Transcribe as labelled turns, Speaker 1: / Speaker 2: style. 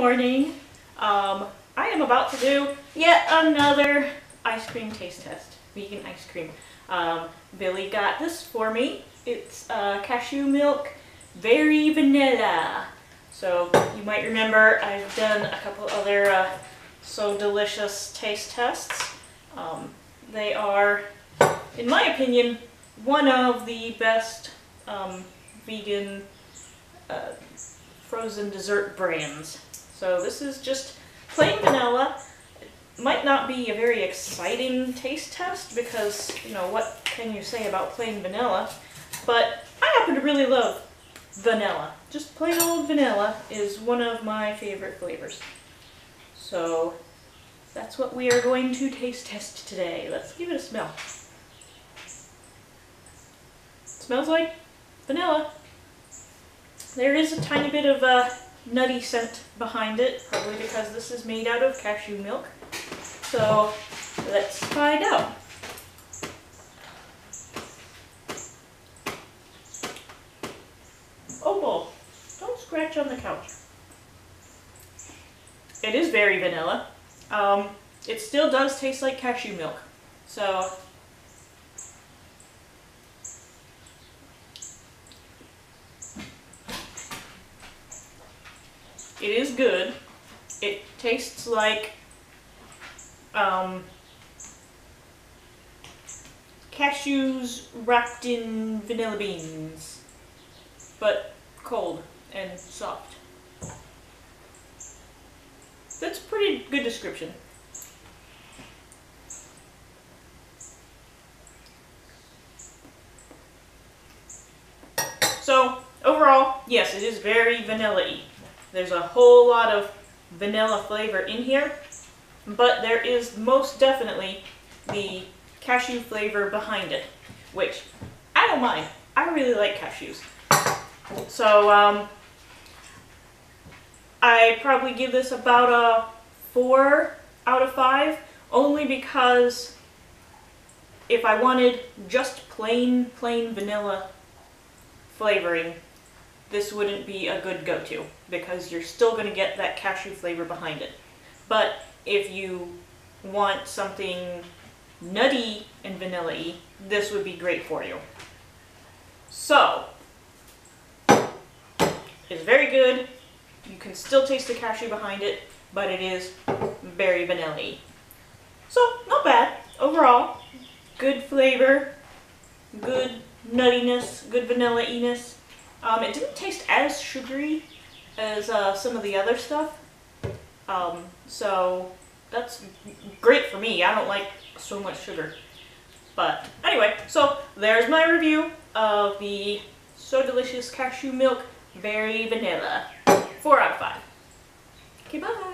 Speaker 1: morning. I am about to do yet another ice cream taste test. Vegan ice cream. Billy got this for me. It's cashew milk, very vanilla. So you might remember I've done a couple other So Delicious taste tests. They are, in my opinion, one of the best vegan frozen dessert brands. So this is just plain vanilla. It might not be a very exciting taste test because, you know, what can you say about plain vanilla? But I happen to really love vanilla. Just plain old vanilla is one of my favorite flavors. So that's what we are going to taste test today. Let's give it a smell. It smells like vanilla. There is a tiny bit of a nutty scent behind it, probably because this is made out of cashew milk. So let's find out. Oh, Bull, don't scratch on the couch. It is very vanilla. It still does taste like cashew milk. So it is good. It tastes like cashews wrapped in vanilla beans, but cold and soft. That's a pretty good description. So overall, yes, it is very vanilla-y. There's a whole lot of vanilla flavor in here, but there is most definitely the cashew flavor behind it, which I don't mind. I really like cashews. So I probably give this about a 4 out of 5, only because if I wanted just plain vanilla flavoring, this wouldn't be a good go-to, because you're still going to get that cashew flavor behind it. But if you want something nutty and vanilla-y, this would be great for you. So, it's very good. You can still taste the cashew behind it, but it is very vanilla-y. So, not bad. Overall, good flavor, good nuttiness, good vanilla-iness. It didn't taste as sugary as some of the other stuff, so that's great for me. I don't like so much sugar. But anyway, so there's my review of the So Delicious Cashew Milk Very Vanilla. 4 out of 5. Okay, bye!